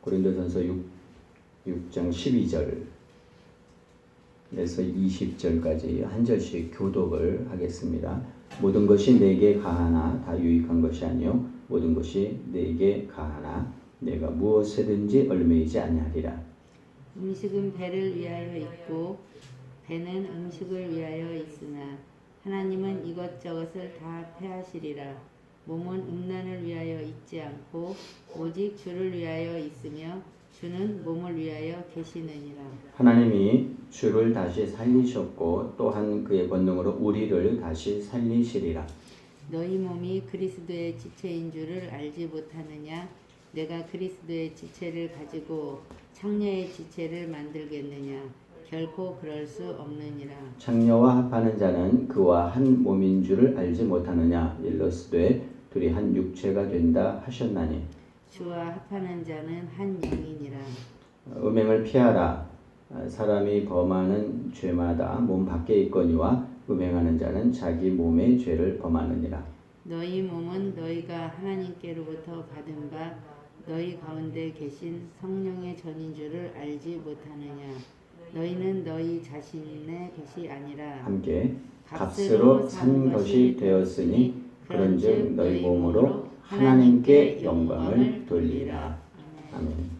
고린도전서 6장 12절에서 20절까지 한 절씩 교독을 하겠습니다. 모든 것이 내게 가하나 다 유익한 것이 아니요 모든 것이 내게 가하나 내가 무엇에든지 얽매이지 아니하리라. 음식은 배를 위하여 있고 배는 음식을 위하여 있으나 하나님은 이것저것을 다 패하시리라. 몸은 음란을 위하여 있지 않고 오직 주를 위하여 있으며 주는 몸을 위하여 계시느니라. 하나님이 주를 다시 살리셨고 또한 그의 권능으로 우리를 다시 살리시리라. 너희 몸이 그리스도의 지체인 줄을 알지 못하느냐? 내가 그리스도의 지체를 가지고 창녀의 지체를 만들겠느냐? 결코 그럴 수 없느니라. 창녀와 합하는 자는 그와 한 몸인 줄을 알지 못하느냐? 일러스되 둘이 한 육체가 된다 하셨나니. 주와 합하는 자는 한 영이니라. 음행을 피하라. 사람이 범하는 죄마다 몸 밖에 있거니와 음행하는 자는 자기 몸의 죄를 범하느니라. 너희 몸은 너희가 하나님께로부터 받은 바 너희 가운데 계신 성령의 전인 줄을 알지 못하느냐. 너희는 너희 자신의 것이 아니라 함께 값으로 산 것이 되었으니 그런즉 너희 몸으로 하나님께 영광을 돌리라. 아멘.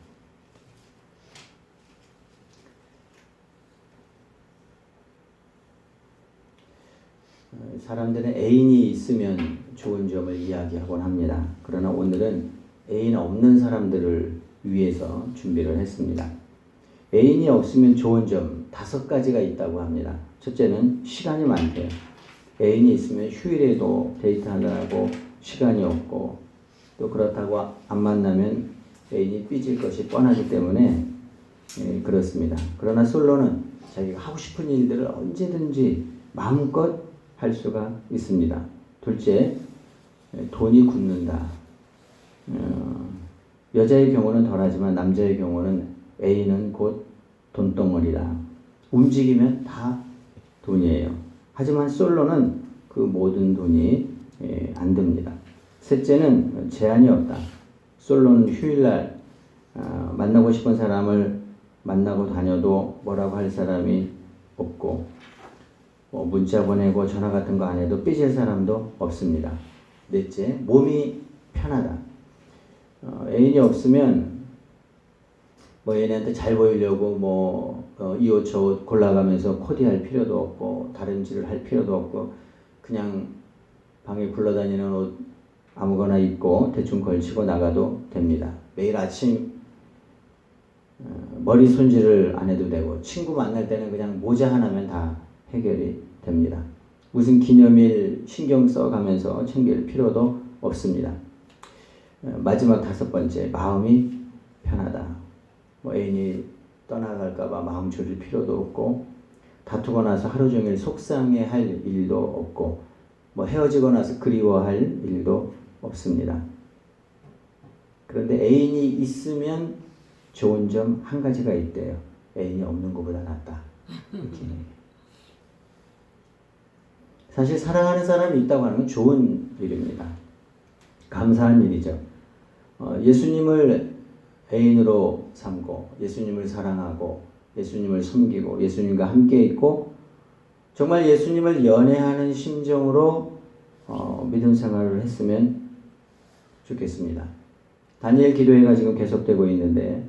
사람들은 애인이 있으면 좋은 점을 이야기하곤 합니다. 그러나 오늘은 애인 없는 사람들을 위해서 준비를 했습니다. 애인이 없으면 좋은 점 5가지가 있다고 합니다. 첫째는 시간이 많대요. 애인이 있으면 휴일에도 데이트하느라고 시간이 없고 또 그렇다고 안 만나면 애인이 삐질 것이 뻔하기 때문에 그렇습니다. 그러나 솔로는 자기가 하고 싶은 일들을 언제든지 마음껏 할 수가 있습니다. 둘째, 돈이 굳는다. 여자의 경우는 덜하지만 남자의 경우는 애인은 곧 돈덩어리라. 움직이면 다 돈이에요. 하지만 솔로는 그 모든 돈이 안 듭니다. 셋째는 제한이 없다. 솔로는 휴일날 만나고 싶은 사람을 만나고 다녀도 뭐라고 할 사람이 없고 문자 보내고 전화 같은 거 안 해도 삐질 사람도 없습니다. 넷째, 몸이 편하다. 애인이 없으면 애인한테 잘 보이려고 이 옷 저 옷 골라가면서 코디할 필요도 없고 다림질을 할 필요도 없고 그냥 방에 굴러다니는 옷 아무거나 입고 대충 걸치고 나가도 됩니다. 매일 아침 머리 손질을 안 해도 되고 친구 만날 때는 그냥 모자 하나면 다 해결이 됩니다. 무슨 기념일 신경 써가면서 챙길 필요도 없습니다. 마지막 5번째, 마음이 편하다. 애인이 떠나갈까봐 마음 졸일 필요도 없고 다투고 나서 하루 종일 속상해할 일도 없고 헤어지고 나서 그리워할 일도 없습니다. 그런데 애인이 있으면 좋은 점 1가지가 있대요. 애인이 없는 것보다 낫다. 이렇게. 사실 사랑하는 사람이 있다고 하는 건 좋은 일입니다. 감사한 일이죠. 예수님을 애인으로 삼고 예수님을 사랑하고 예수님을 섬기고 예수님과 함께 있고 정말 예수님을 연애하는 심정으로 믿음 생활을 했으면 좋겠습니다. 다니엘 기도회가 지금 계속되고 있는데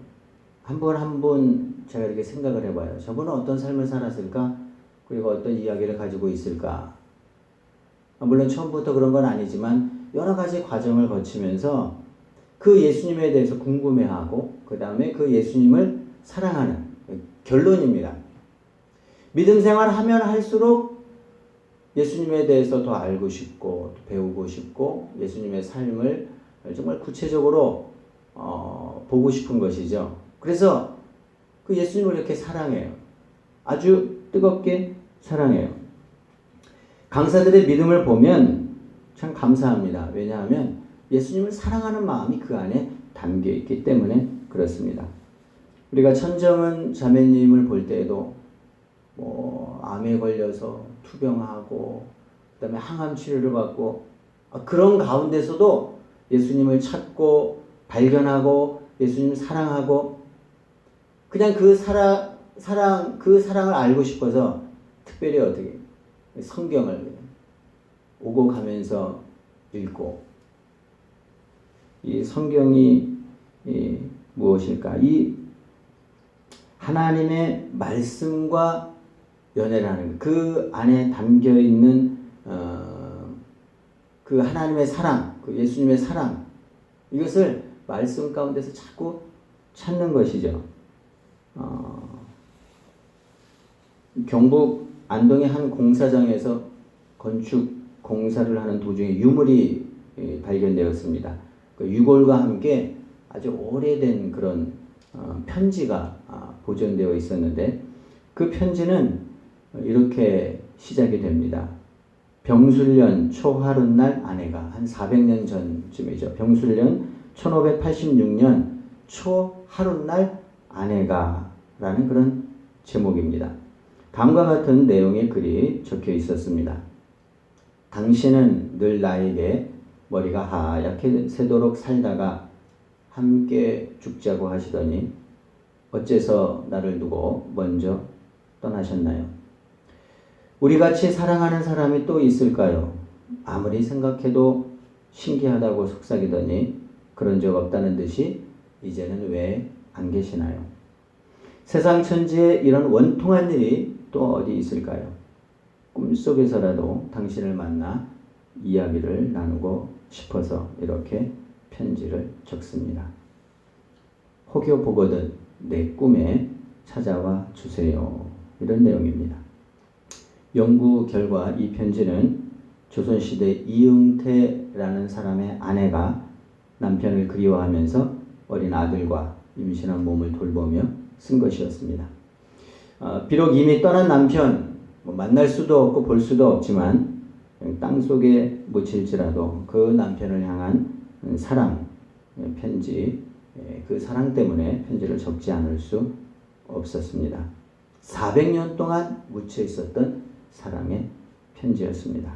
한 분 한 분 제가 이렇게 생각을 해봐요. 저분은 어떤 삶을 살았을까? 그리고 어떤 이야기를 가지고 있을까? 물론 처음부터 그런 건 아니지만 여러 가지 과정을 거치면서 그 예수님에 대해서 궁금해하고 그 다음에 그 예수님을 사랑하는 결론입니다. 믿음 생활을 하면 할수록 예수님에 대해서 더 알고 싶고 배우고 싶고 예수님의 삶을 정말 구체적으로 보고 싶은 것이죠. 그래서 그 예수님을 이렇게 사랑해요. 아주 뜨겁게 사랑해요. 강사들의 믿음을 보면 참 감사합니다. 왜냐하면 예수님을 사랑하는 마음이 그 안에 담겨 있기 때문에 그렇습니다. 우리가 천정은 자매님을 볼 때에도 암에 걸려서 투병하고 그다음에 항암 치료를 받고 그런 가운데서도 예수님을 찾고 발견하고 예수님 사랑하고 그냥 그 사랑을 알고 싶어서 특별히 어떻게 성경을 오고 가면서 읽고 이 성경이 무엇일까? 이 하나님의 말씀과 연애를 하는 그 안에 담겨 있는 그 하나님의 사랑, 그 예수님의 사랑 이것을 말씀 가운데서 자꾸 찾는 것이죠. 경북 안동의 한 공사장에서 건축 공사를 하는 도중에 유물이 발견되었습니다. 그 유골과 함께 아주 오래된 그런 편지가 보존되어 있었는데 그 편지는 이렇게 시작이 됩니다. 병술년 초하룻날 아내가 한 400년 전쯤이죠. 병술년 1586년 초하룻날 아내가 라는 그런 제목입니다. 다음과 같은 내용의 글이 적혀 있었습니다. 당신은 늘 나에게 머리가 하얗게 새도록 살다가 함께 죽자고 하시더니 어째서 나를 두고 먼저 떠나셨나요? 우리같이 사랑하는 사람이 또 있을까요? 아무리 생각해도 신기하다고 속삭이더니 그런 적 없다는 듯이 이제는 왜 안 계시나요? 세상 천지에 이런 원통한 일이 또 어디 있을까요? 꿈속에서라도 당신을 만나 이야기를 나누고 싶어서 이렇게 편지를 적습니다. 혹여 보거든 내 꿈에 찾아와 주세요. 이런 내용입니다. 연구 결과 이 편지는 조선시대 이응태라는 사람의 아내가 남편을 그리워하면서 어린 아들과 임신한 몸을 돌보며 쓴 것이었습니다. 비록 이미 떠난 남편 만날 수도 없고 볼 수도 없지만 땅속에 묻힐지라도 그 남편을 향한 사랑 편지 그 사랑 때문에 편지를 적지 않을 수 없었습니다. 400년 동안 묻혀 있었던 사랑의 편지였습니다.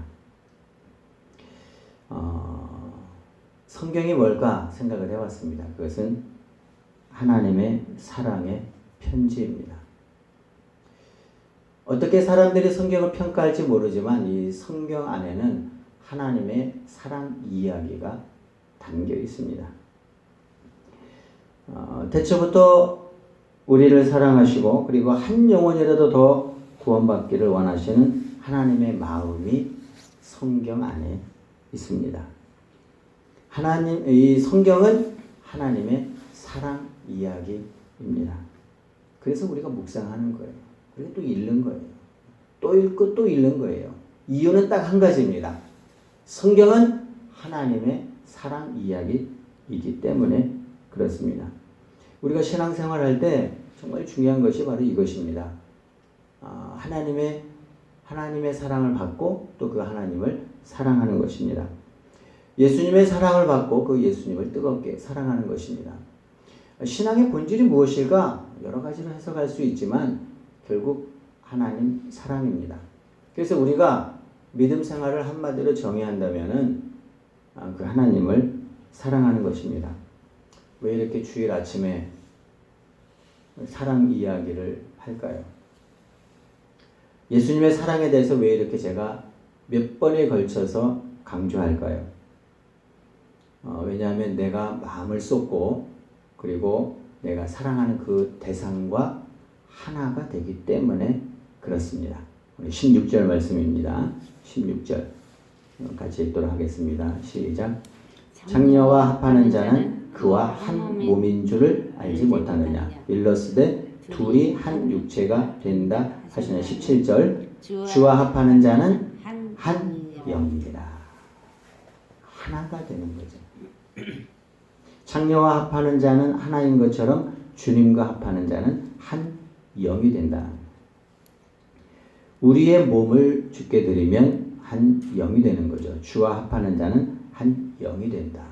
성경이 뭘까 생각을 해봤습니다. 그것은 하나님의 사랑의 편지입니다. 어떻게 사람들이 성경을 평가할지 모르지만 이 성경 안에는 하나님의 사랑 이야기가 담겨 있습니다. 대초부터 우리를 사랑하시고 그리고 한 영혼이라도 더 구원받기를 원하시는 하나님의 마음이 성경 안에 있습니다. 이 성경은 하나님의 사랑 이야기입니다. 그래서 우리가 묵상하는 거예요. 그리고 또 읽는 거예요. 또 읽고 또 읽는 거예요. 이유는 딱 한 가지입니다. 성경은 하나님의 사랑 이야기이기 때문에 그렇습니다. 우리가 신앙생활 할 때 정말 중요한 것이 바로 이것입니다. 하나님의 사랑을 받고 또 그 하나님을 사랑하는 것입니다. 예수님의 사랑을 받고 그 예수님을 뜨겁게 사랑하는 것입니다. 신앙의 본질이 무엇일까? 여러 가지로 해석할 수 있지만 결국 하나님 사랑입니다. 그래서 우리가 믿음 생활을 한마디로 정의한다면은 그 하나님을 사랑하는 것입니다. 왜 이렇게 주일 아침에 사랑 이야기를 할까요? 예수님의 사랑에 대해서 왜 이렇게 제가 몇 번에 걸쳐서 강조할까요? 왜냐하면 내가 마음을 쏟고 그리고 내가 사랑하는 그 대상과 하나가 되기 때문에 그렇습니다. 우리 16절 말씀입니다. 16절 같이 읽도록 하겠습니다. 시작. 창녀와 합하는 자는 그와 한 몸인 줄을 알지 못하느냐. 일러스되 둘이 한 육체가 된다 하시는 17절. 주와 합하는 자는 한 영이라. 하나가 되는 거죠. 창녀와 합하는 자는 하나인 것처럼 주님과 합하는 자는 한 영이 된다. 우리의 몸을 주께 드리면 한 영이 되는 거죠. 주와 합하는 자는 한 영이 된다.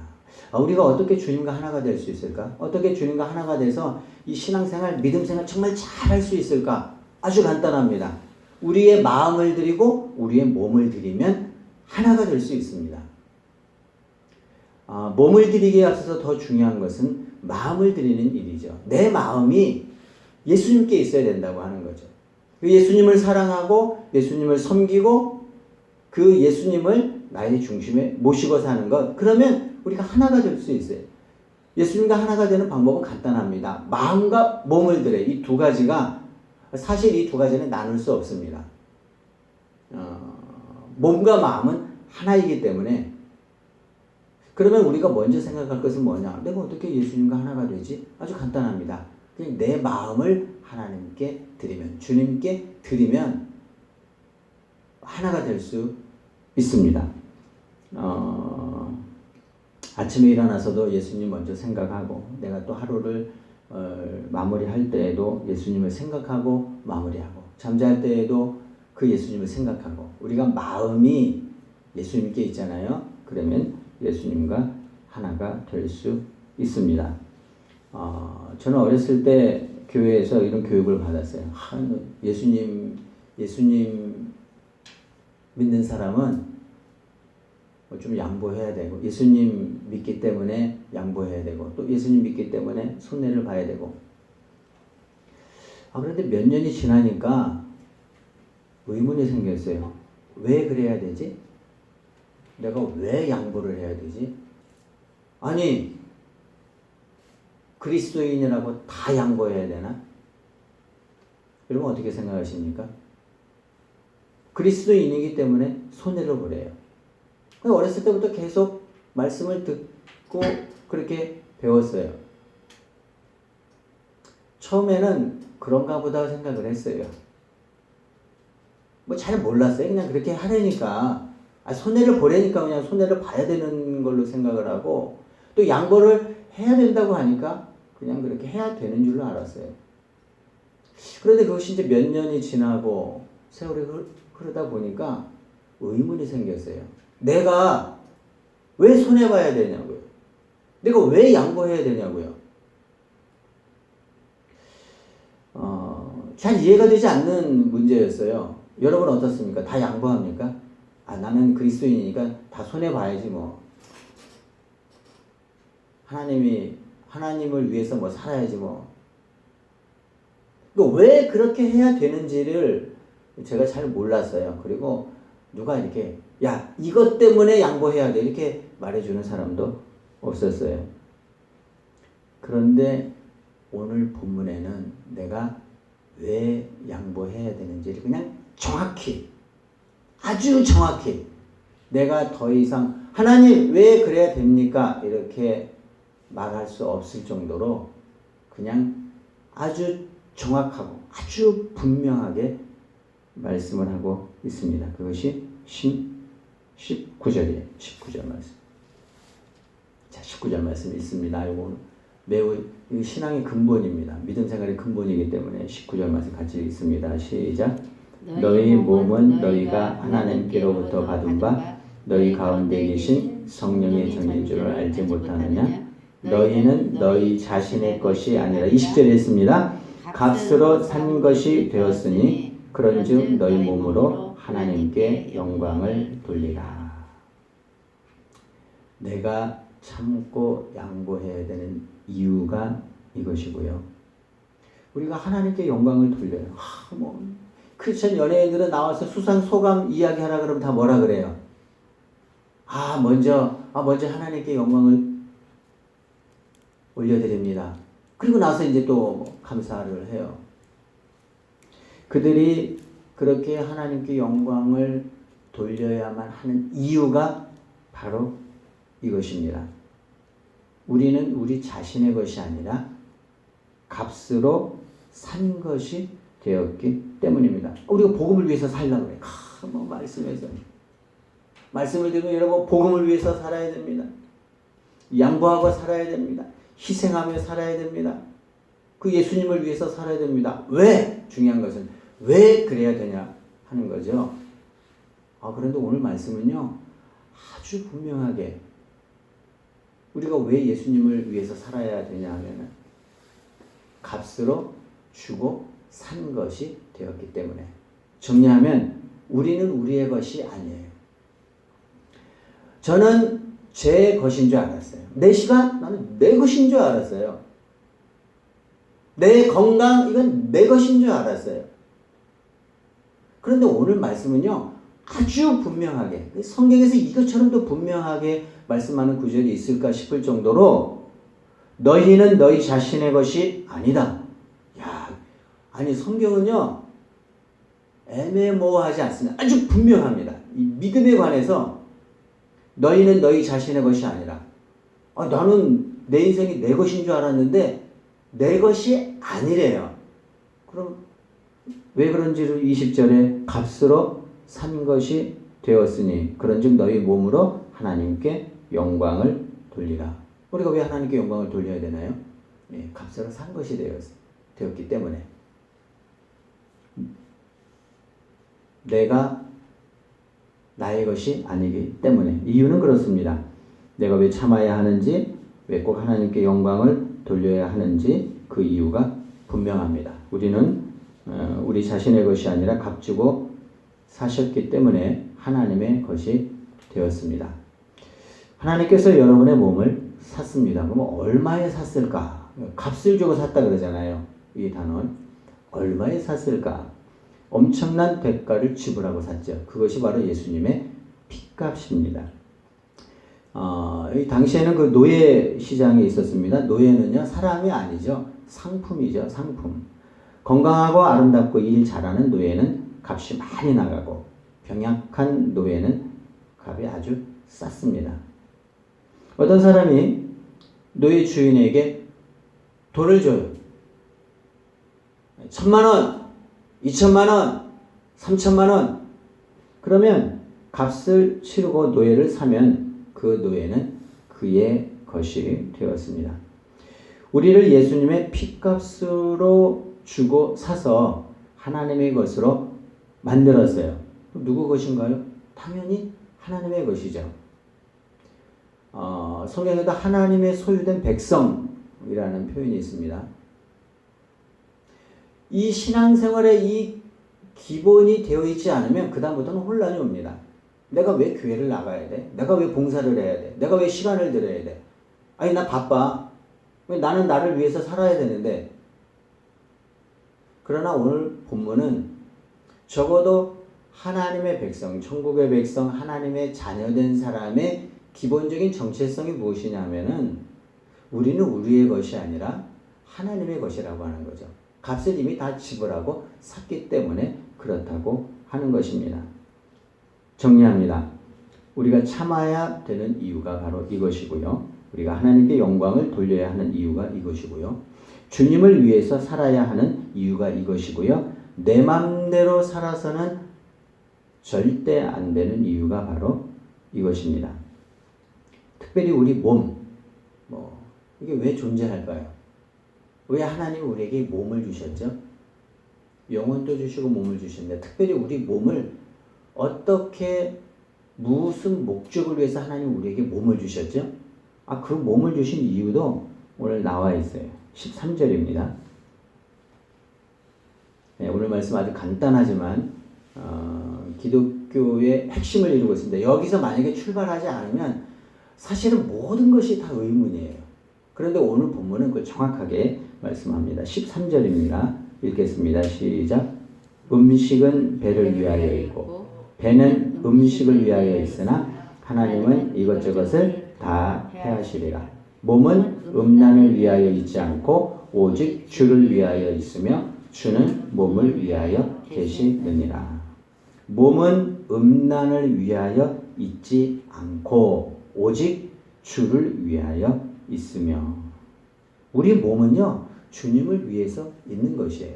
우리가 어떻게 주님과 하나가 될 수 있을까? 어떻게 주님과 하나가 돼서 이 신앙생활, 믿음생활 정말 잘할 수 있을까? 아주 간단합니다. 우리의 마음을 드리고 우리의 몸을 드리면 하나가 될 수 있습니다. 몸을 드리기에 앞서서 더 중요한 것은 마음을 드리는 일이죠. 내 마음이 예수님께 있어야 된다고 하는 거죠. 예수님을 사랑하고 예수님을 섬기고 그 예수님을 나의 중심에 모시고 사는 것. 그러면 우리가 하나가 될 수 있어요. 예수님과 하나가 되는 방법은 간단합니다. 마음과 몸을 들여 이 두 가지가 사실 이 두 가지는 나눌 수 없습니다. 몸과 마음은 하나이기 때문에 그러면 우리가 먼저 생각할 것은 뭐냐? 내가 어떻게 예수님과 하나가 되지? 아주 간단합니다. 그냥 내 마음을 하나님께 드리면 주님께 드리면 하나가 될 수 있습니다. 아침에 일어나서도 예수님 먼저 생각하고 내가 또 하루를 마무리할 때에도 예수님을 생각하고 마무리하고 잠잘 때에도 그 예수님을 생각하고 우리가 마음이 예수님께 있잖아요. 그러면 예수님과 하나가 될 수 있습니다. 저는 어렸을 때 교회에서 이런 교육을 받았어요. 예수님 믿는 사람은 좀 양보해야 되고 예수님 믿기 때문에 양보해야 되고 또 예수님 믿기 때문에 손해를 봐야 되고 그런데 몇 년이 지나니까 의문이 생겼어요. 왜 그래야 되지? 내가 왜 양보를 해야 되지? 아니 그리스도인이라고 다 양보해야 되나? 여러분 어떻게 생각하십니까? 그리스도인이기 때문에 손해를 보래요. 어렸을 때부터 계속 말씀을 듣고 그렇게 배웠어요. 처음에는 그런가 보다 생각을 했어요. 잘 몰랐어요. 그냥 그렇게 하려니까 손해를 보려니까 그냥 손해를 봐야 되는 걸로 생각을 하고 또 양보를 해야 된다고 하니까 그냥 그렇게 해야 되는 줄로 알았어요. 그런데 그것이 이제 몇 년이 지나고 세월이 흐르다 보니까 의문이 생겼어요. 내가 왜 손해봐야 되냐고요. 내가 왜 양보해야 되냐고요. 잘 이해가 되지 않는 문제였어요. 여러분 어떻습니까? 다 양보합니까? 나는 그리스도인이니까 다 손해봐야지 뭐. 하나님을 위해서 뭐 살아야지 뭐. 왜 그렇게 해야 되는지를 제가 잘 몰랐어요. 그리고 누가 이렇게 야 이것 때문에 양보해야 돼 이렇게 말해주는 사람도 없었어요. 그런데 오늘 본문에는 내가 왜 양보해야 되는지를 그냥 정확히 아주 정확히 내가 더 이상 하나님 왜 그래야 됩니까? 이렇게 말할 수 없을 정도로 그냥 아주 정확하고 아주 분명하게 말씀을 하고 있습니다. 그것이 19절이에요. 19절 말씀. 자, 19절 말씀 있습니다. 이거 매우 신앙의 근본입니다. 믿음 생활의 근본이기 때문에 19절 말씀 같이 읽습니다. 시작. 너희 몸은 너희가 하나님께로부터 받은 바 너희 가운데 계신 성령의 전인 줄을 알지 못하느냐? 너희는 너희 자신의 것이 아니라 20절에 있습니다. 값으로 산 것이 되었으니 그런즉 너희 몸으로 하나님께 영광을 돌리라. 내가 참고 양보해야 되는 이유가 이것이고요. 우리가 하나님께 영광을 돌려요. 크리스천 연예인들은 나와서 수상 소감 이야기하라 그러면 다 뭐라 그래요? 먼저 하나님께 영광을 올려드립니다. 그리고 나서 이제 또 감사를 해요. 그들이 그렇게 하나님께 영광을 돌려야만 하는 이유가 바로 이것입니다. 우리는 우리 자신의 것이 아니라 값으로 산 것이 되었기 때문입니다. 우리가 복음을 위해서 살려고 그래요. 말씀에서. 말씀을 들으면 여러분 복음을 위해서 살아야 됩니다. 양보하고 살아야 됩니다. 희생하며 살아야 됩니다. 그 예수님을 위해서 살아야 됩니다. 왜? 중요한 것은 왜 그래야 되냐 하는 거죠. 그런데 오늘 말씀은요. 아주 분명하게 우리가 왜 예수님을 위해서 살아야 되냐 하면 값으로 주고 산 것이 되었기 때문에 정리하면 우리는 우리의 것이 아니에요. 저는 제 것인 줄 알았어요. 내 시간? 나는 내 것인 줄 알았어요. 내 건강? 이건 내 것인 줄 알았어요. 그런데 오늘 말씀은요, 아주 분명하게, 성경에서 이것처럼도 분명하게 말씀하는 구절이 있을까 싶을 정도로 너희는 너희 자신의 것이 아니다. 야, 아니 성경은요, 애매모호하지 않습니다. 아주 분명합니다. 이 믿음에 관해서 너희는 너희 자신의 것이 아니라, 나는 내 인생이 내 것인 줄 알았는데 내 것이 아니래요. 그럼 왜 그런지를 20절에 값으로 산 것이 되었으니 그런즉 너희 몸으로 하나님께 영광을 돌리라. 우리가 왜 하나님께 영광을 돌려야 되나요? 값으로 산 것이 되었기 때문에. 내가 나의 것이 아니기 때문에. 이유는 그렇습니다. 내가 왜 참아야 하는지, 왜 꼭 하나님께 영광을 돌려야 하는지 그 이유가 분명합니다. 우리는 우리 자신의 것이 아니라 값주고 사셨기 때문에 하나님의 것이 되었습니다. 하나님께서 여러분의 몸을 샀습니다. 그럼 얼마에 샀을까? 값을 주고 샀다 그러잖아요. 이 단어는. 얼마에 샀을까? 엄청난 대가를 지불하고 샀죠. 그것이 바로 예수님의 핏값입니다. 이 당시에는 그 노예 시장이 있었습니다. 노예는요, 사람이 아니죠. 상품이죠, 상품. 건강하고 아름답고 일 잘하는 노예는 값이 많이 나가고, 병약한 노예는 값이 아주 쌌습니다. 어떤 사람이 노예 주인에게 돈을 줘요. 1,000,000원, 2,000,000원, 3,000,000원. 그러면 값을 치르고 노예를 사면 그 노예는 그의 것이 되었습니다. 우리를 예수님의 핏값으로 주고 사서 하나님의 것으로 만들었어요. 누구 것인가요? 당연히 하나님의 것이죠. 성경에도 하나님의 소유된 백성이라는 표현이 있습니다. 이 신앙생활에 이 기본이 되어 있지 않으면 그 다음부터는 혼란이 옵니다. 내가 왜 교회를 나가야 돼? 내가 왜 봉사를 해야 돼? 내가 왜 시간을 들여야 돼? 아니 나 바빠. 왜 나는 나를 위해서 살아야 되는데. 그러나 오늘 본문은 적어도 하나님의 백성, 천국의 백성, 하나님의 자녀된 사람의 기본적인 정체성이 무엇이냐면은 우리는 우리의 것이 아니라 하나님의 것이라고 하는 거죠. 값을 이미 다 지불하고 샀기 때문에 그렇다고 하는 것입니다. 정리합니다. 우리가 참아야 되는 이유가 바로 이것이고요. 우리가 하나님께 영광을 돌려야 하는 이유가 이것이고요. 주님을 위해서 살아야 하는 이유가 이것이고요. 내 맘대로 살아서는 절대 안 되는 이유가 바로 이것입니다. 특별히 우리 몸, 이게 왜 존재할까요? 왜 하나님이 우리에게 몸을 주셨죠? 영혼도 주시고 몸을 주셨는데 특별히 우리 몸을 어떻게 무슨 목적을 위해서 하나님 우리에게 몸을 주셨죠? 그 몸을 주신 이유도 오늘 나와 있어요. 13절입니다. 오늘 말씀 아주 간단하지만 기독교의 핵심을 이루고 있습니다. 여기서 만약에 출발하지 않으면 사실은 모든 것이 다 의문이에요. 그런데 오늘 본문은 그걸 정확하게 말씀합니다. 13절입니다. 읽겠습니다. 시작. 음식은 배를 위하여 있고 배는 음식을 위하여 있으나 하나님은 이것저것을 다 해하시리라. 몸은 음란을 위하여 있지 않고 오직 주를 위하여 있으며 주는 몸을 위하여 계시느니라. 몸은 음란을 위하여 있지 않고 오직 주를 위하여 있으며. 우리 몸은요, 주님을 위해서 있는 것이에요.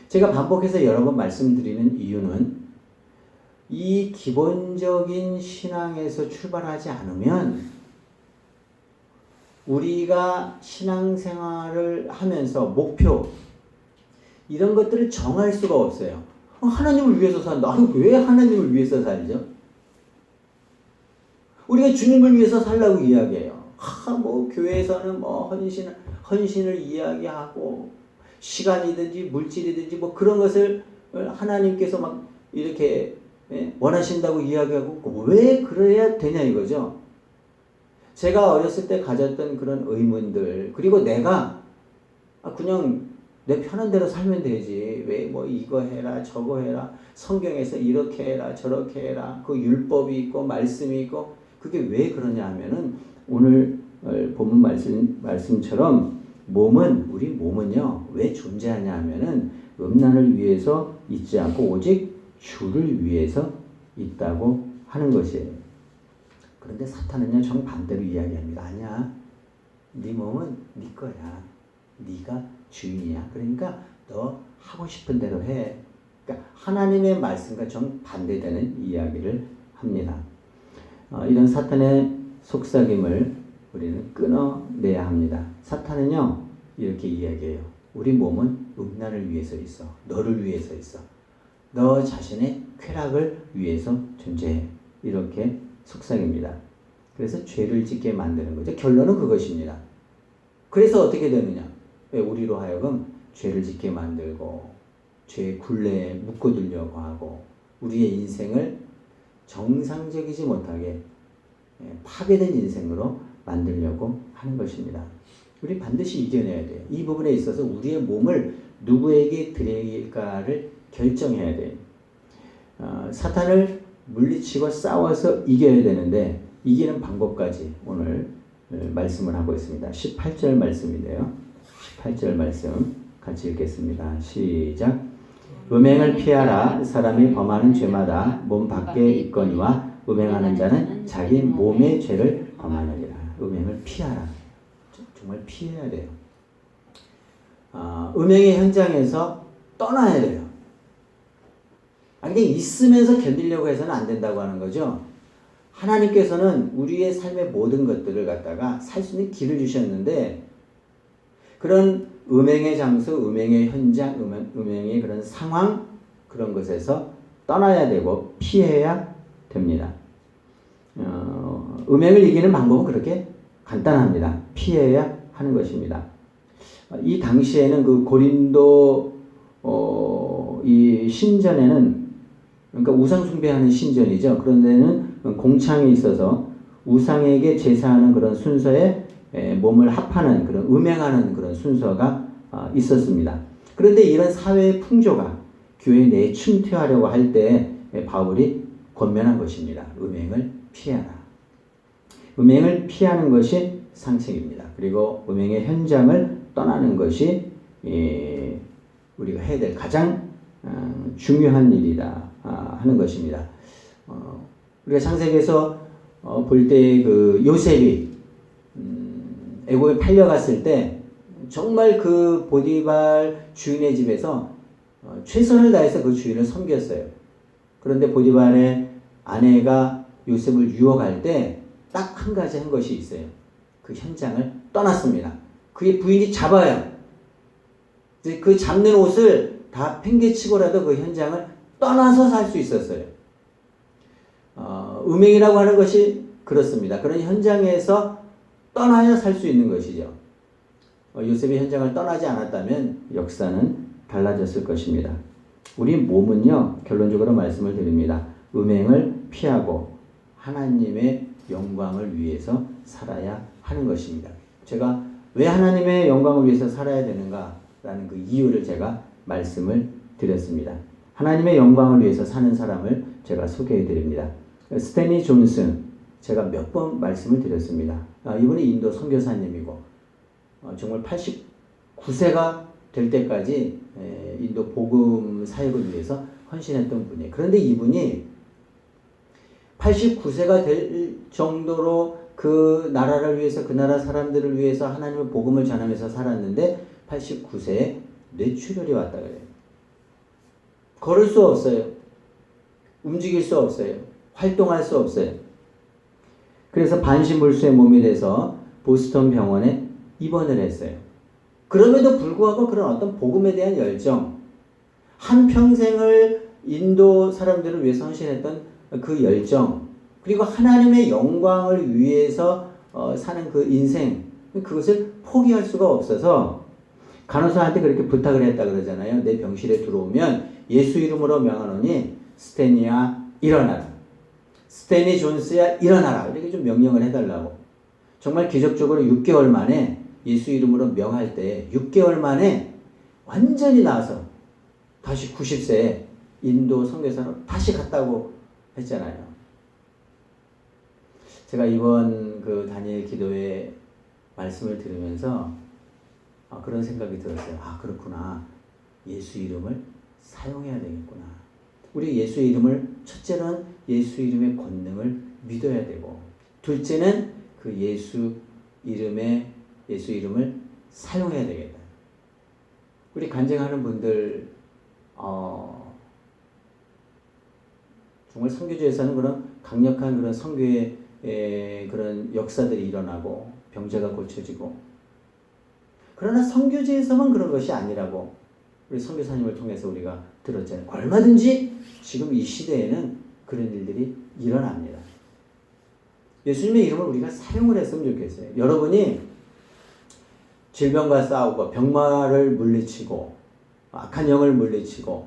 제가 반복해서 여러 번 말씀드리는 이유는 이 기본적인 신앙에서 출발하지 않으면 우리가 신앙생활을 하면서 목표 이런 것들을 정할 수가 없어요. 하나님을 위해서 산다. 왜 하나님을 위해서 살죠? 우리가 주님을 위해서 살라고 이야기해요. 교회에서는 헌신을 이야기하고 시간이든지 물질이든지 그런 것을 하나님께서 막 이렇게 원하신다고 이야기하고 왜 그래야 되냐 이거죠. 제가 어렸을 때 가졌던 그런 의문들, 그리고 내가 그냥 내 편한 대로 살면 되지. 왜 뭐 이거 해라 저거 해라, 성경에서 이렇게 해라 저렇게 해라, 그 율법이 있고 말씀이 있고, 그게 왜 그러냐 하면은 오늘 본문 말씀처럼 우리 몸은요 왜 존재하냐 하면은 음란을 위해서 있지 않고 오직 주를 위해서 있다고 하는 것이에요. 그런데 사탄은요 정반대로 이야기합니다. 아니야, 네 몸은 네 거야, 네가 주인이야. 그러니까 너 하고 싶은 대로 해. 그러니까 하나님의 말씀과 정반대되는 이야기를 합니다. 이런 사탄의 속삭임을 우리는 끊어내야 합니다. 사탄은요 이렇게 이야기해요. 우리 몸은 음란을 위해서 있어. 너를 위해서 있어. 너 자신의 쾌락을 위해서 존재해. 이렇게 속삭입니다. 그래서 죄를 짓게 만드는 거죠. 결론은 그것입니다. 그래서 어떻게 되느냐? 우리로 하여금 죄를 짓게 만들고 죄의 굴레에 묶어두려고 하고 우리의 인생을 정상적이지 못하게 파괴된 인생으로 만들려고 하는 것입니다. 우리 반드시 이겨내야 돼요. 이 부분에 있어서 우리의 몸을 누구에게 드릴까를 결정해야 돼요. 사탄을 물리치고 싸워서 이겨야 되는데 이기는 방법까지 오늘 말씀을 하고 있습니다. 18절 말씀인데요. 18절 말씀 같이 읽겠습니다. 시작. 음행을 피하라. 사람이 범하는 죄마다 몸 밖에 있거니와 음행하는 자는 자기 몸의 죄를 범하느니라. 음행을 피하라. 정말 피해야 돼요. 음행의 현장에서 떠나야 돼요. 그냥 있으면서 견디려고 해서는 안 된다고 하는 거죠. 하나님께서는 우리의 삶의 모든 것들을 갖다가 살 수 있는 길을 주셨는데 그런 음행의 장소, 음행의 현장, 음행의 그런 상황, 그런 것에서 떠나야 되고 피해야 됩니다. 음행을 이기는 방법은 그렇게 간단합니다. 피해야 하는 것입니다. 이 당시에는 그 고린도 이 신전에는, 그러니까 우상 숭배하는 신전이죠. 그런 데는 공창이 있어서 우상에게 제사하는 그런 순서에 몸을 합하는 그런 음행하는 그런 순서가 있었습니다. 그런데 이런 사회의 풍조가 교회 내에 침투하려고 할 때 바울이 권면한 것입니다. 음행을 피하라. 음행을 피하는 것이 상책입니다. 그리고 음행의 현장을 떠나는 것이 우리가 해야 될 가장 중요한 일이다 하는 것입니다. 우리가 창세기에서 볼 때 그 요셉이 애굽에 팔려갔을 때 정말 그 보디발 주인의 집에서 최선을 다해서 그 주인을 섬겼어요. 그런데 보디발의 아내가 요셉을 유혹할 때 딱 한 가지 한 것이 있어요. 그 현장을 떠났습니다. 그의 부인이 잡아요. 그 잡는 옷을 다 팽개치고라도 그 현장을 떠나서 살 수 있었어요. 음행이라고 하는 것이 그렇습니다. 그런 현장에서 떠나야 살 수 있는 것이죠. 요셉이 현장을 떠나지 않았다면 역사는 달라졌을 것입니다. 우리 몸은요, 결론적으로 말씀을 드립니다. 음행을 피하고 하나님의 영광을 위해서 살아야 하는 것입니다. 제가 왜 하나님의 영광을 위해서 살아야 되는가라는 그 이유를 제가 말씀을 드렸습니다. 하나님의 영광을 위해서 사는 사람을 제가 소개해 드립니다. 스탠리 존슨, 제가 몇 번 말씀을 드렸습니다. 이분이 인도 선교사님이고 정말 89세가 될 때까지 인도 복음 사역을 위해서 헌신했던 분이에요. 그런데 이분이 89세가 될 정도로 그 나라를 위해서, 그 나라 사람들을 위해서 하나님의 복음을 전하면서 살았는데 89세에 뇌출혈이 왔다 그래요. 걸을 수 없어요. 움직일 수 없어요. 활동할 수 없어요. 그래서 반신불수의 몸이 돼서 보스턴 병원에 입원을 했어요. 그럼에도 불구하고 그런 어떤 복음에 대한 열정, 한평생을 인도 사람들을 위해서 헌신했던 그 열정, 그리고 하나님의 영광을 위해서 사는 그 인생, 그것을 포기할 수가 없어서 간호사한테 그렇게 부탁을 했다 그러잖아요. 내 병실에 들어오면 예수 이름으로 명하노니 스탠리야 일어나라. 스탠리 존스야 일어나라. 이렇게 좀 명령을 해달라고. 정말 기적적으로 6개월 만에 예수 이름으로 명할 때 6개월 만에 완전히 나아서 다시 90세에 인도 선교사로 다시 갔다고 했잖아요. 제가 이번 그 다니엘 기도회 말씀을 들으면서 그런 생각이 들었어요. 그렇구나. 예수 이름을 사용해야 되겠구나. 우리 예수 이름을 첫째는 예수 이름의 권능을 믿어야 되고, 둘째는 그 예수 이름을 사용해야 되겠다. 우리 간증하는 분들 정말 선교지에서는 그런 강력한 그런 선교의 그런 역사들이 일어나고 병자가 고쳐지고, 그러나 선교지에서만 그런 것이 아니라고 우리 선교사님을 통해서 우리가 들었잖아요. 얼마든지 지금 이 시대에는 그런 일들이 일어납니다. 예수님의 이름을 우리가 사용을 했으면 좋겠어요. 여러분이 질병과 싸우고 병마를 물리치고 악한 영을 물리치고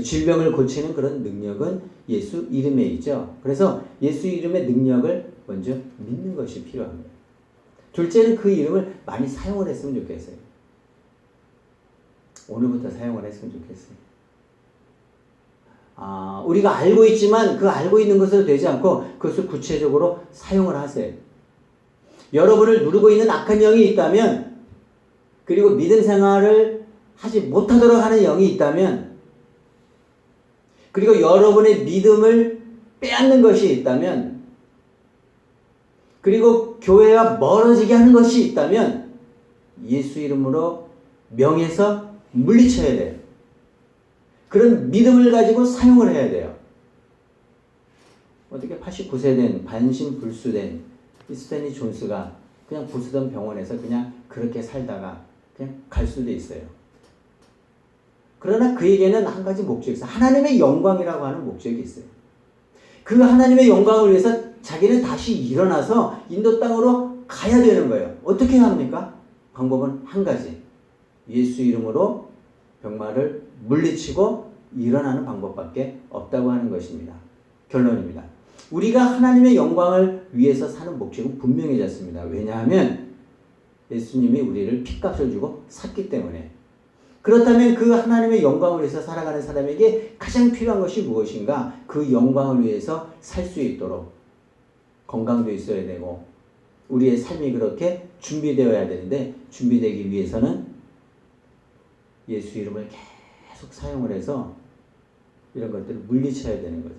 질병을 고치는 그런 능력은 예수 이름에 있죠. 그래서 예수 이름의 능력을 먼저 믿는 것이 필요합니다. 둘째는 그 이름을 많이 사용을 했으면 좋겠어요. 오늘부터 사용을 했으면 좋겠어요. 우리가 알고 있지만 그 알고 있는 것으로 되지 않고 그것을 구체적으로 사용을 하세요. 여러분을 누르고 있는 악한 영이 있다면, 그리고 믿음 생활을 하지 못하도록 하는 영이 있다면, 그리고 여러분의 믿음을 빼앗는 것이 있다면, 그리고 교회와 멀어지게 하는 것이 있다면 예수 이름으로 명해서 물리쳐야 돼요. 그런 믿음을 가지고 사용을 해야 돼요. 어떻게 89세 된 반신불수된 스탠리 존스가 그냥 보스턴 병원에서 그냥 그렇게 살다가 그냥 갈 수도 있어요. 그러나 그에게는 한 가지 목적이 있어요. 하나님의 영광이라고 하는 목적이 있어요. 그 하나님의 영광을 위해서 자기는 다시 일어나서 인도 땅으로 가야 되는 거예요. 어떻게 합니까? 방법은 한 가지. 예수 이름으로 병마를 물리치고 일어나는 방법밖에 없다고 하는 것입니다. 결론입니다. 우리가 하나님의 영광을 위해서 사는 목적은 분명해졌습니다. 왜냐하면 예수님이 우리를 핏값을 주고 샀기 때문에. 그렇다면 그 하나님의 영광을 위해서 살아가는 사람에게 가장 필요한 것이 무엇인가? 그 영광을 위해서 살 수 있도록 건강도 있어야 되고 우리의 삶이 그렇게 준비되어야 되는데, 준비되기 위해서는 예수 이름을 계속 사용을 해서 이런 것들을 물리쳐야 되는 거죠.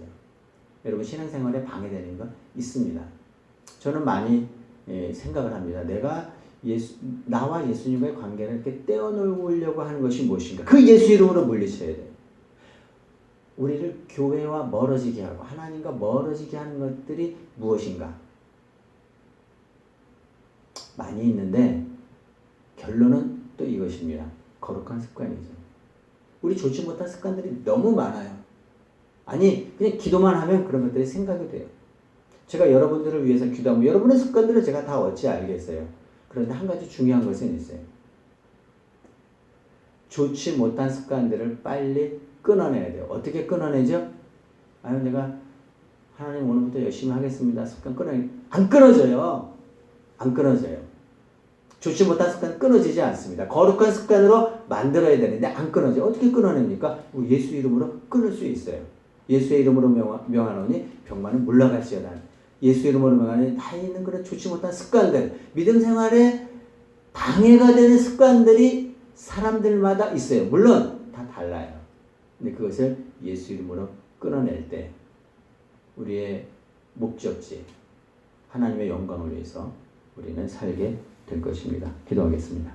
여러분 신앙생활에 방해되는 건 있습니다. 저는 많이 생각을 합니다. 내가 나와 예수님과의 관계를 이렇게 떼어놓으려고 하는 것이 무엇인가? 그 예수 이름으로 물리쳐야 돼요. 우리를 교회와 멀어지게 하고 하나님과 멀어지게 하는 것들이 무엇인가? 많이 있는데 결론은 또 이것입니다. 거룩한 습관이죠. 우리 좋지 못한 습관들이 너무 많아요. 아니 그냥 기도만 하면 그런 것들이 생각이 돼요. 제가 여러분들을 위해서 기도하면 여러분의 습관들을 제가 다 어찌 알겠어요. 그런데 한 가지 중요한 것은 있어요. 좋지 못한 습관들을 빨리 끊어내야 돼요. 어떻게 끊어내죠? 내가 하나님 오늘부터 열심히 하겠습니다. 습관 안 끊어져요. 안 끊어져요. 좋지 못한 습관 끊어지지 않습니다. 거룩한 습관으로 만들어야 되는데 안 끊어져요. 어떻게 끊어냅니까? 예수 이름으로 끊을 수 있어요. 예수의 이름으로 명하노니 병마는 물러갈지어다. 예수 이름으로 명하노니 다 있는 그런 좋지 못한 습관들, 믿음 생활에 방해가 되는 습관들이 사람들마다 있어요. 물론 다 달라요. 근데 그것을 예수 이름으로 끊어낼 때 우리의 목적지, 하나님의 영광을 위해서 우리는 살게 될 것입니다. 기도하겠습니다.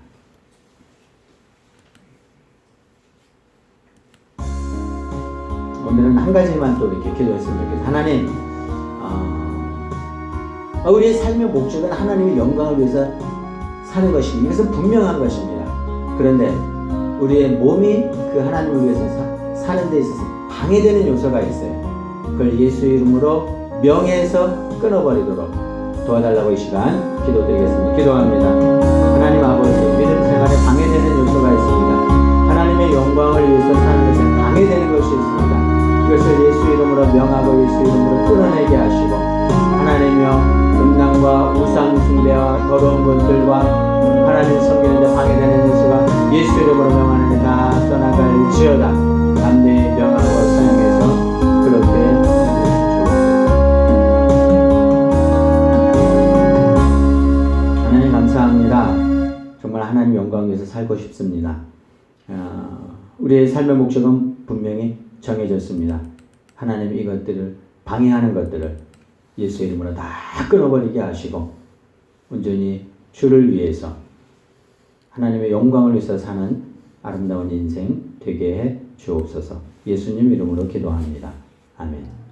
오늘은 한 가지만 또 이렇게 기도했으면 좋겠어요. 하나님, 우리의 삶의 목적은 하나님의 영광을 위해서 사는 것입니다. 이것은 분명한 것입니다. 그런데 우리의 몸이 그 하나님을 위해서 사는 데 있어서 방해되는 요소가 있어요. 그걸 예수 이름으로 명예에서 끊어버리도록 도와달라고 이 시간 기도드리겠습니다. 기도합니다. 하나님 아버지, 믿음 생활에 방해되는 요소가 있습니다. 하나님의 영광을 위해서 사는 것에 방해되는 것이 있습니다. 이것을 예수 이름으로 명하고 예수 이름으로 끊어내게 하시고 하나님이여 음란과 우상과 우상 숭배와 더러운 것들과 하나님 섬기는데 방해되는 일수가 예수 이름으로 명하는 다 떠나갈지어다. 담대히 명하고 사용해서 그렇게 하나님 감사합니다. 정말 하나님 영광 위해서 살고 싶습니다. 우리의 삶의 목적은 분명히 정해졌습니다. 하나님 이것들을 방해하는 것들을 예수 이름으로 다 끊어버리게 하시고 온전히 주를 위해서 하나님의 영광을 위해서 사는 아름다운 인생 되게 해 주옵소서. 예수님 이름으로 기도합니다. 아멘.